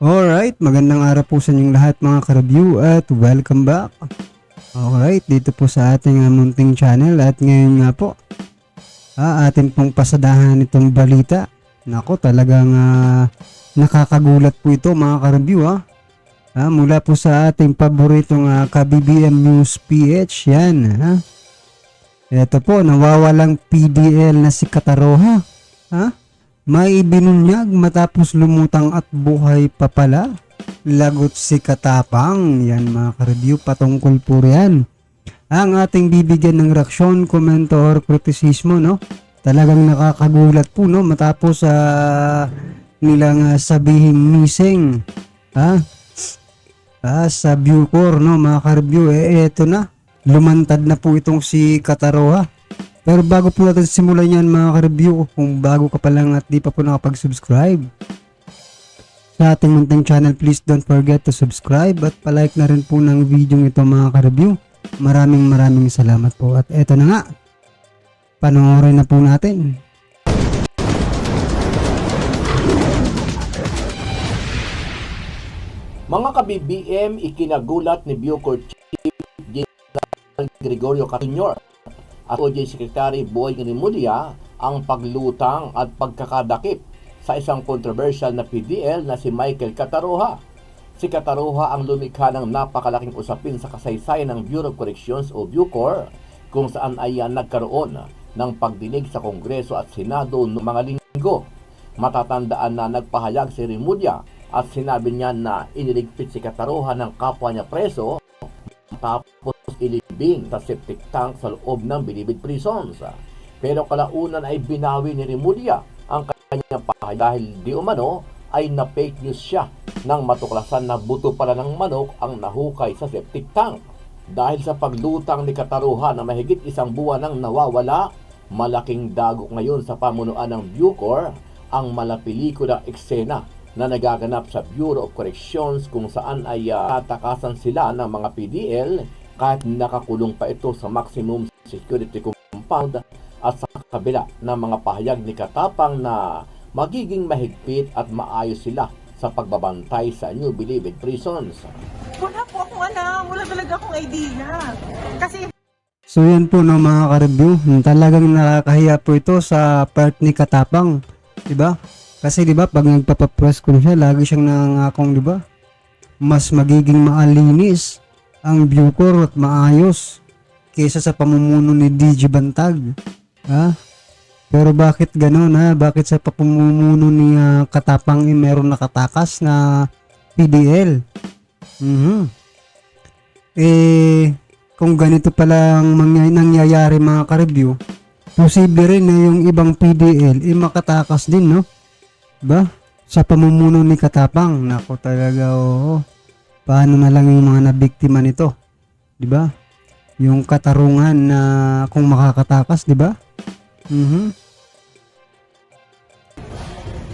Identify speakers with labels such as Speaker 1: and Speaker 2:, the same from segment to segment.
Speaker 1: Alright, magandang araw po sa inyong lahat mga ka-review at welcome back. Alright, dito po sa ating munting channel at ngayon nga po, atin pong pasadahan itong balita. Nako, talagang nakakagulat po ito mga ka-review mula po sa ating paboritong ka-BBM News PH, yan Ito po, nawawalang PDL na si Kataroha. May ibinunyag matapos lumutang at buhay pa pala. Lagot si Katapang. Yan mga ka-review, patungkol po riyan ang ating bibigyan ng reaksyon, komento or kritisismo, no? Talagang nakakagulat po, no? Matapos nilang sabihin missing sa Bucor, no mga ka-review, eto na, lumantad na po itong si Kataroha. Pero bago po natin simulan yan mga ka-review, kung bago ka pa lang at di pa po nakapag-subscribe sa ating munting channel, please don't forget to subscribe at palike na rin po ng video ito mga ka-review. Maraming salamat po. At eto na nga, panoorin na po natin.
Speaker 2: Mga ka-BBM, ikinagulat ni Bucor Chief General Gregorio Jr. at OJ Secretary Boy Rimulya ang paglutang at pagkakadakip sa isang controversial na PDL na si Michael Kataroha. Si Kataroha ang lumikha ng napakalaking usapin sa kasaysayan ng Bureau of Corrections o Bucor, kung saan ay nagkaroon ng pagdinig sa Kongreso at Senado noong mga linggo. Matatandaan na nagpahayag si Rimulya at sinabi niya na iniligpit si Kataroha ng kapwa niya preso tapos ilibing sa septic tank sa loob ng Bilibid prisons. Pero kalaunan ay binawi ni Rimulya ang kanyang pahayag dahil di umano ay na-fake news siya nang matuklasan na buto pala ng manok ang nahukay sa septic tank. Dahil sa paglutang ni Kataroha na mahigit isang buwan nang nawawala, malaking dagok ngayon sa pamunuan ng Bucor ang malapelikulang eksena na nagaganap sa Bureau of Corrections, kung saan ay tatakasan sila ng mga PDL kahit nakakulong pa ito sa maximum security compound, at sa kabila ng mga pahayag ni Katapang na magiging mahigpit at maayos sila sa pagbabantay sa New Bilibid prisons.
Speaker 3: Wala po akong alam, wala talaga akong idea. Kasi
Speaker 1: So yan po no mga ka-review, talagang nakakahiya po ito sa part ni Katapang, diba? Kasi 'di ba pag nagpapa-press con siya, lagi siyang nangangakong 'di ba? Mas magiging maalinis ang Bucor at maayos kaysa sa pamumuno ni DG Bantag. Pero bakit gano'n Bakit sa pamumuno ni Katapang meron nakatakas na PDL? Kung ganito pala ang nangyayari mga ka-review, posible rin na yung ibang PDL makatakas din, no? Ba? Sa pamumuno ni Katapang, nako talaga, paano na lang yung mga nabiktima nito? 'Di ba? Yung katarungan na kung makakatakas, 'di ba?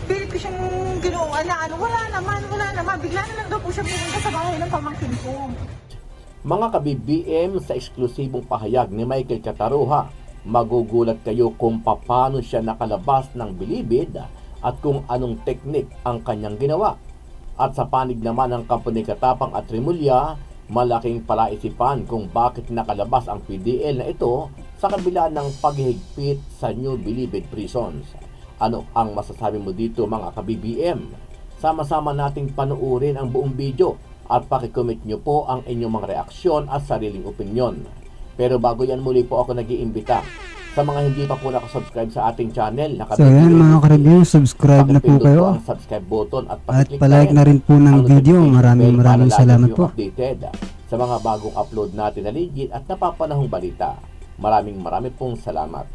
Speaker 3: pilit ko siyang ginoon na wala naman. Bigla na lang daw po siya pumunta sa bahay ng pamangkin ko.
Speaker 2: Mga ka-BBM, sa eksklusibong pahayag ni Michael Kataroha, magugulat kayo kung paano siya nakalabas ng Bilibid at kung anong teknik ang kanyang ginawa. At sa panig naman ng kampo ni Katapang at Rimulya, malaking palaisipan kung bakit nakalabas ang PDL na ito sa kabila ng paghihigpit sa New Bilibid prisons. Ano ang masasabi mo dito mga ka-BBM? Sama-sama nating panuorin ang buong video at pakicomment nyo po ang inyong mga reaksyon at sariling opinyon. Pero bago yan, muli po ako nag-iimbita sa mga hindi pa po nakasubscribe sa ating channel.
Speaker 1: So yan mga ka-review, subscribe na po kayo.
Speaker 2: Ang subscribe button at
Speaker 1: palike na rin po ng video. Maraming salamat po.
Speaker 2: Updated sa mga bagong upload natin na legit at napapanahong balita. Maraming pong salamat.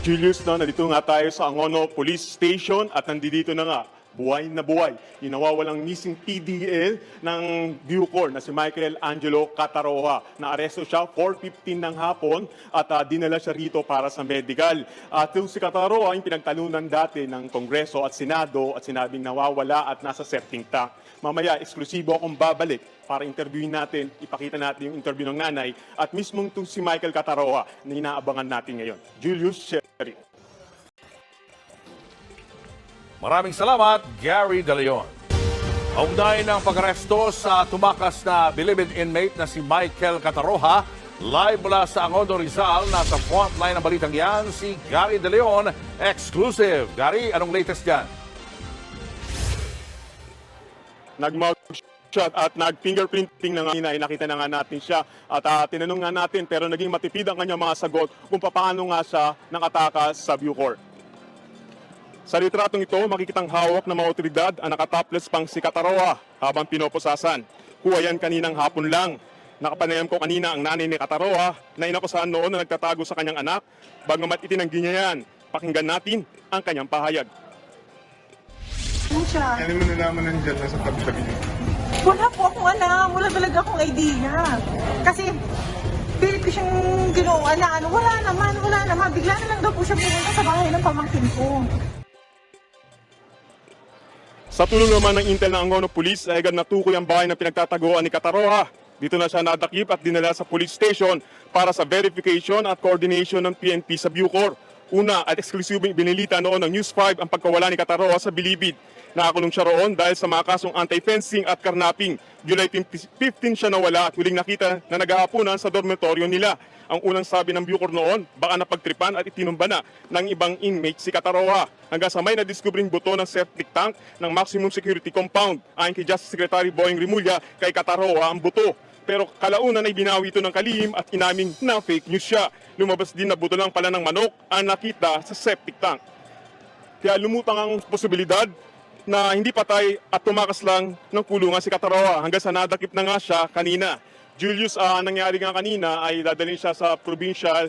Speaker 4: Julius, nandito nga tayo sa Angono Police Station at nandito na nga, buhay na buhay, yung nawawalang missing PDL ng Bucor na si Michael Angelo Kataroha. Naaresto siya 4:15 ng hapon at dinala siya rito para sa medical. At si Kataroha yung pinagtalunan dati ng Kongreso at Senado at sinabing nawawala at nasa septic tank. Mamaya, eksklusibo akong babalik para interviewin natin, ipakita natin yung interview ng nanay at mismong itong si Michael Kataroha na inaabangan natin ngayon. Julius Sherry.
Speaker 5: Maraming salamat, Gary De Leon. Kaugnay ng pag-aresto sa tumakas na bilibid inmate na si Michael Cataroha, live mula sa Angono, Rizal, nasa frontline ng balitang yan, si Gary De Leon, exclusive. Gary, anong latest dyan?
Speaker 4: Nag-mugshot at nag-fingerprinting na nga, nakita na nga natin siya at tinanong nga natin pero naging matipid ang kanyang mga sagot kung paano nga siya nakatakas sa Bucor. Sa litratong ito, makikitang hawak ng mga otoridad ang nakatopless pang si Cataroha habang pinoposasan. Kuha yan kaninang hapon lang. Nakapanayam ko kanina ang nanay ni Cataroha na inakusahan noon na nagtatago sa kanyang anak, bagamat itinanggi niya yan. Pakinggan natin ang kanyang pahayag.
Speaker 3: Ano siya?
Speaker 6: Ano mo nalaman nandiyan nasa tabi-tabi niyo?
Speaker 3: Wala po akong alam. Wala talaga akong idea. Kasi, pilit ko siyang ginawa na ano. Wala naman. Bigla na lang daw po siya pumunta sa bahay ng pamangkin ko.
Speaker 4: Sa tulong naman ng intel ng Angono Police, ay agad natukoy ang bahay na pinagtataguan ni Cataroha. Dito na siya nadakip at dinala sa police station para sa verification at coordination ng PNP sa Bucor. Una at eksklusibong binilita noon ng News 5 ang pagkawala ni Cataroha sa Bilibid. Nakakulong siya roon dahil sa mga kasong anti-fencing at karnaping. July 15 siya nawala at huling nakita na nag-aapunan sa dormitoryo nila. Ang unang sabi ng Bucor noon, baka napagtripan at itinumba na ng ibang inmate si Cataroha. Hanggang sa may na-discovering buto ng septic tank ng maximum security compound. Ayon kay Justice Secretary Boying Rimulya, kay Cataroha ang buto. Pero kalaunan ay binawi ito ng kalihim at inaming na fake news siya. Lumabas din na buto lang pala ng manok ang nakita sa septic tank. Kaya lumutang ang posibilidad na hindi patay at tumakas lang ng kulungan si Cataroha hanggang sa nadakip na nga siya kanina. Julius, nangyari nga kanina ay dadalhin siya sa provincial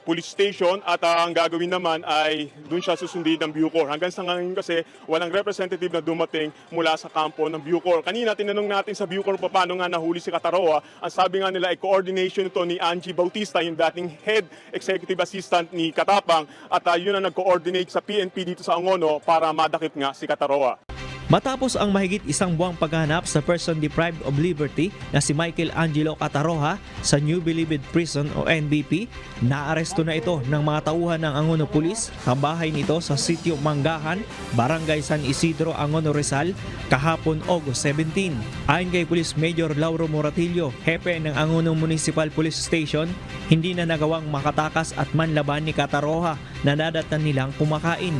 Speaker 4: police station at ang gagawin naman ay doon siya susundin ng Bucor. Hanggang sa ngayon kasi walang representative na dumating mula sa kampo ng Bucor. Kanina tinanong natin sa Bucor paano nga nahuli si Cataroha. Ang sabi nga nila ay coordination ito ni Angie Bautista, yung dating head executive assistant ni Katapang, at yun ang nag-coordinate sa PNP dito sa Angono para madakip nga si Cataroha.
Speaker 7: Matapos ang mahigit isang buwang paghahanap sa person deprived of liberty na si Michael Angelo Cataroha sa New Bilibid Prison o NBP, naaresto na ito ng mga tauhan ng Angono Police sa bahay nito sa Sitio Manggahan, Barangay San Isidro, Angono, Rizal, kahapon August 17. Ayon kay Police Major Lauro Moratillo, hepe ng Angono Municipal Police Station, hindi na nagawang makatakas at manlaban ni Cataroha na nadatan nilang kumakain.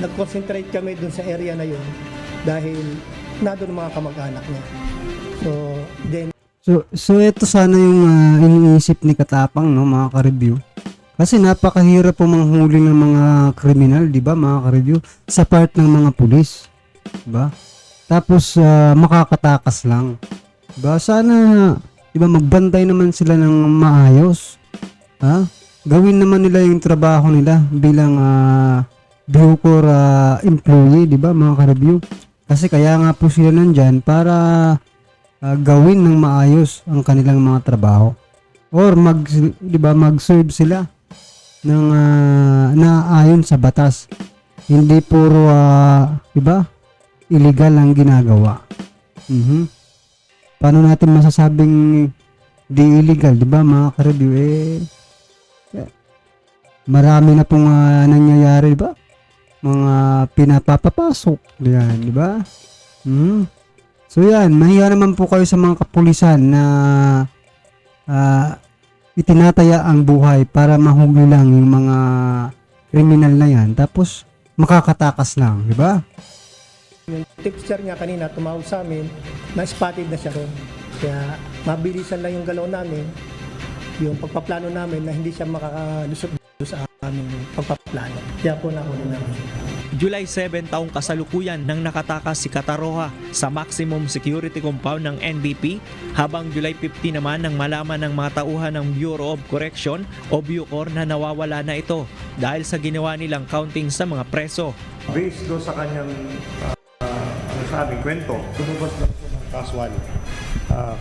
Speaker 8: Nag-concentrate kami dun sa area na yun dahil nandun mga kamag-anak niya.
Speaker 1: So ito sana yung iniisip ni Katapang, no, mga ka-review. Kasi napakahirap po manghuli ng mga kriminal, di ba, mga ka-review, sa part ng mga pulis, di ba? Tapos makakatakas lang. Di ba? Sana, di ba, magbantay naman sila ng maayos. Ha? Gawin naman nila yung trabaho nila bilang Bucor employee, di ba, mga ka-review? Kasi kaya nga po sila nandyan para gawin ng maayos ang kanilang mga trabaho. Or mag-serve sila ng naayon sa batas. Hindi puro illegal ang ginagawa. Paano natin masasabing di illegal, di ba, mga ka-review? Marami na pong nangyayari, di ba? Mga pinapapapasok, yan, di ba? So yan, mahiya naman po kayo sa mga kapulisan na itinataya ang buhay para mahuli lang yung mga kriminal na yan, tapos makakatakas lang, di ba?
Speaker 8: Yung tipster niya kanina tumawag sa amin, na-spotted na siya ron. Kaya mabilisan lang yung galaw namin, yung pagpaplano namin na hindi siya makakalusot sa aming pagpaplano. Kaya po nahuli namin.
Speaker 7: July 7 taong kasalukuyan nang nakatakas si Cataroha sa maximum security compound ng NBP, habang July 15 naman nang malaman ng mga tauhan ng Bureau of Correction o Bucor na nawawala na ito dahil sa ginawa nilang counting sa mga preso.
Speaker 6: Based doon sa kanyang sa aming kwento, lumabas lang po ng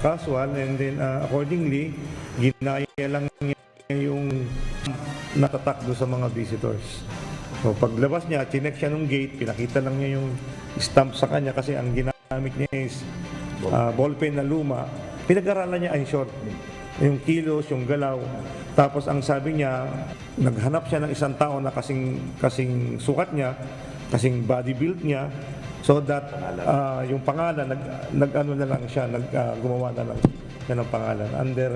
Speaker 6: casual and then accordingly, ginaya lang niya yung natatak doon sa mga visitors. So paglabas niya, chinek siya ng gate, pinakita lang niya yung stamp sa kanya kasi ang ginamit niya is ballpen na luma. Pinag-aralan niya, in short, yung kilos, yung galaw. Tapos ang sabi niya, naghanap siya ng isang tao na kasing sukat niya, kasing body build niya. So that yung pangalan, nag-ano na lang siya, gumawa na lang siya ng pangalan under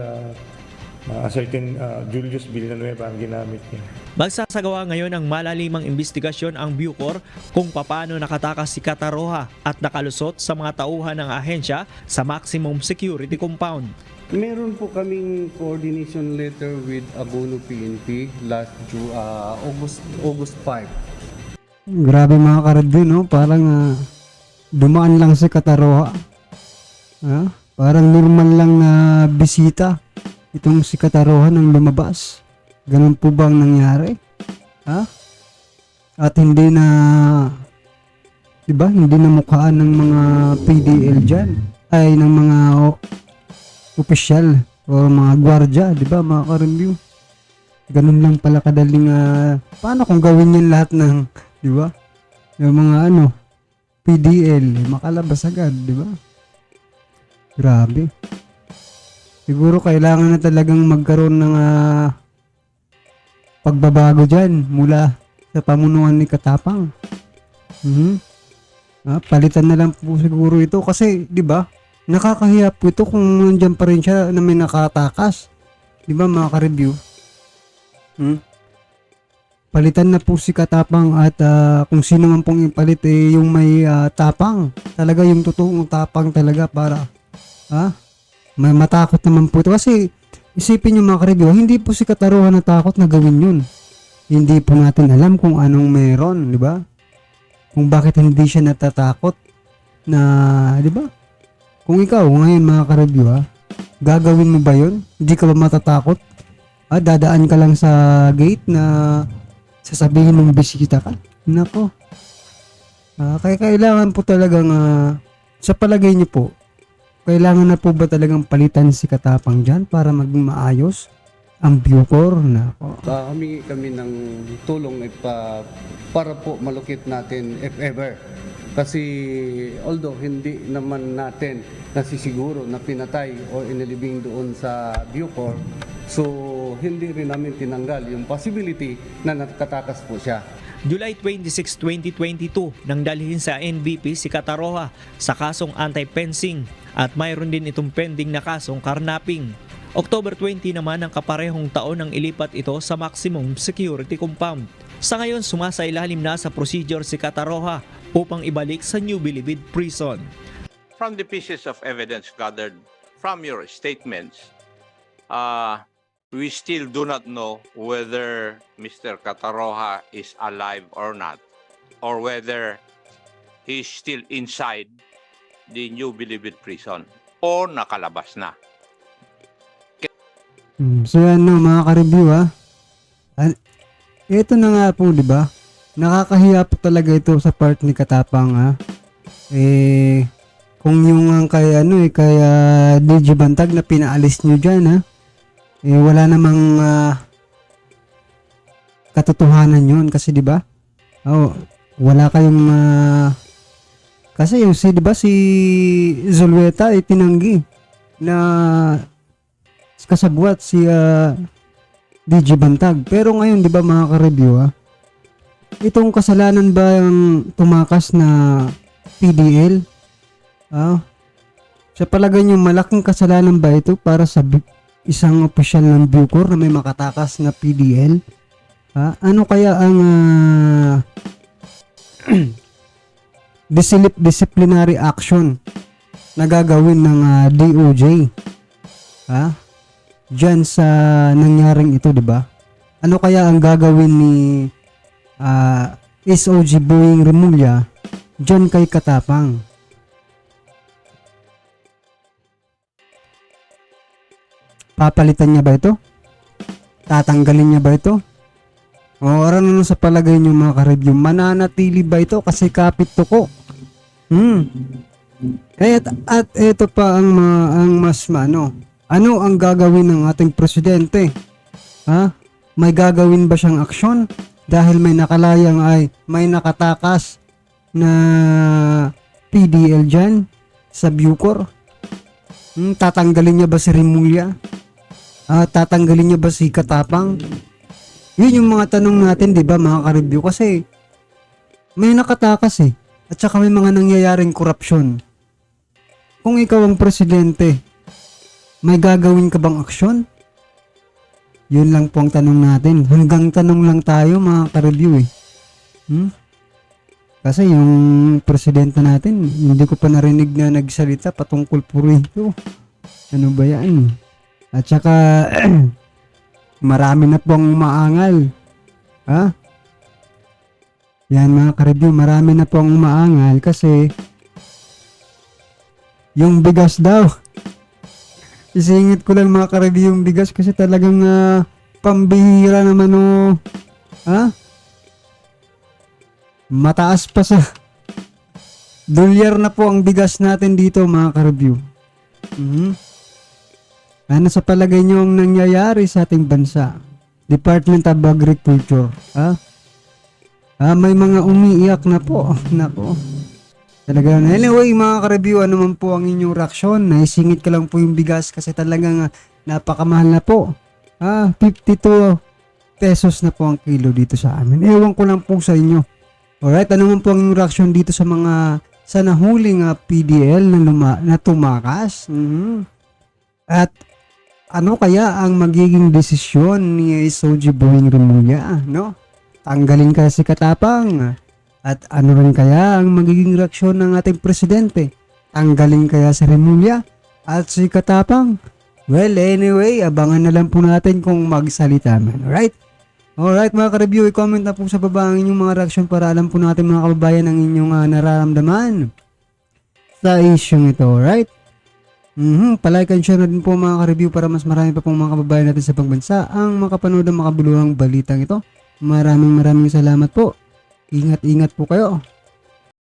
Speaker 6: a certain Julius Villanueva ang ginamit niya.
Speaker 7: Magsasagawa ngayon ng malalimang investigasyon ang Bucor kung paano nakatakas si Cataroha at nakalusot sa mga tauhan ng ahensya sa maximum security compound.
Speaker 9: Meron po kaming coordination letter with Abono PNP last August 5.
Speaker 1: Grabe mga ka-review, no? Parang dumaan lang si Cataroha. Parang normal lang na bisita itong si Cataroha nang lumabas. Ganun po bang nangyari? At hindi na, diba, hindi na mukhaan ng mga PDL dyan, ay ng mga opisyal o mga gwardya, diba mga ka-review? Ganun lang pala kadaling, paano kung gawin yan lahat ng, diba, yung mga PDL, makalabas agad, diba? Grabe. Siguro kailangan na talagang magkaroon ng pagbabago dyan mula sa pamunuan ni Katapang. Palitan na lang po siguro ito kasi, di ba, nakakahiya po ito kung nandiyan pa rin siya na may nakatakas. Di ba mga ka-review? Palitan na po si Katapang at kung sino man pong ipalit yung may tapang. Talaga yung totoong tapang talaga para may matakot naman po ito. Kasi isipin nyo mga ka-review, hindi po si Cataroha natakot na gawin yun. Hindi po natin alam kung anong meron, di ba? Kung bakit hindi siya natatakot na, di ba? Kung ikaw ngayon mga ka-review, gagawin mo ba yun? Hindi ka ba matatakot? Dadaan ka lang sa gate na sasabihin mong bisita ka? Nako. Kaya kailangan po talagang, sa palagay niyo po, kailangan na po ba talagang palitan si Katapang dyan para maging maayos ang Bucor? Nako.
Speaker 9: Humingi kami ng tulong para po malukit natin if ever. Kasi although hindi naman natin nasisiguro na pinatay o inilibing doon sa Bucor, so hindi rin namin tinanggal yung possibility na nakatakas po siya.
Speaker 7: July 26, 2022 nang dalhin sa NBP si Cataroha sa kasong anti-fencing at mayroon din itong pending na kasong karnaping. October 20 naman ang kaparehong taon nang ilipat ito sa maximum security compound. Sa ngayon sumasailalim na sa procedure si Cataroha upang ibalik sa New Bilibid Prison.
Speaker 10: From the pieces of evidence gathered from your statements, we still do not know whether Mr. Cataroha is alive or not, or whether he is still inside the New Bilibid Prison o nakalabas na.
Speaker 1: So yan mga ka-review ito na nga po, di ba? Nakakahiya po talaga ito sa part ni Katapang kung yung kay DJ Bantag na pinaalis nyo dyan wala namang katotohanan yun kasi di ba? Wala kayong kasi yung di ba si Zulueta tinanggi na kasabwat si DJ Bantag. Pero ngayon di ba mga ka-review itong kasalanan ba yung tumakas na PDL? Sa palagay nyo malaking kasalanan ba ito para sa isang opisyal ng Bucor na may makatakas na PDL? Ano kaya ang disciplinary action na gagawin ng DOJ dyan sa nangyaring ito, di ba? Ano kaya ang gagawin ni SOG Boying Remulla dyan kay Katapang? Papalitan niya ba ito? Tatanggalin niya ba ito? O ano sa palagay niyo mga ka-review? Mananatili ba ito kasi kapit tuko? At ito pa ang mas ano ang gagawin ng ating presidente? May gagawin ba siyang aksyon dahil may may nakatakas na PDL dyan sa Bucor? Tatanggalin niya ba si Remulla? Tatanggalin niya ba si Katapang? Yun yung mga tanong natin, di ba mga ka-review? Kasi may nakatakas At saka may mga nangyayaring korupsyon. Kung ikaw ang presidente, may gagawin ka bang aksyon? Yun lang po ang tanong natin. Hanggang tanong lang tayo mga ka-review Kasi yung presidente natin, hindi ko pa narinig na nagsalita patungkol po rito. Ano ba yan? At saka, marami na pong maangal. Yan mga ka-review, marami na pong maangal kasi yung bigas daw. Isingit ko lang mga ka-review yung bigas kasi talagang pambihira naman mataas pa sa dolyar na po ang bigas natin dito mga ka-review. Ano sa palagay nyo ang nangyayari sa ating bansa? Department of Agriculture. May mga umiiyak na po. Nako. Talaga. Anyway, mga ka-review, ano man po ang inyong reaksyon? Naisingit ko lang po yung bigas kasi talagang napakamahal na po. 52 pesos na po ang kilo dito sa amin. Ewan ko lang po sa inyo. Alright, ano man po ang inyong reaksyon dito sa mga sa nahuling PDL na tumakas? At ano kaya ang magiging desisyon ni SOG Boying Remulla, no? Tanggalin kaya si Katapang? At ano rin kaya ang magiging reaksyon ng ating presidente? Tanggalin kaya si Remulla at si Katapang? Well, anyway, abangan na lang po natin kung magsalita man. Alright mga ka-review, i-comment na po sa baba ang inyong mga reaksyon para alam po natin mga kababayan ang inyong nararamdaman sa issue ito. Alright? Palike and share na din po mga ka-review para mas marami pa pong mga kababayan natin sa pagbansa ang makapanood ng makabuluhang balitang ito. Maraming salamat po. Ingat po kayo.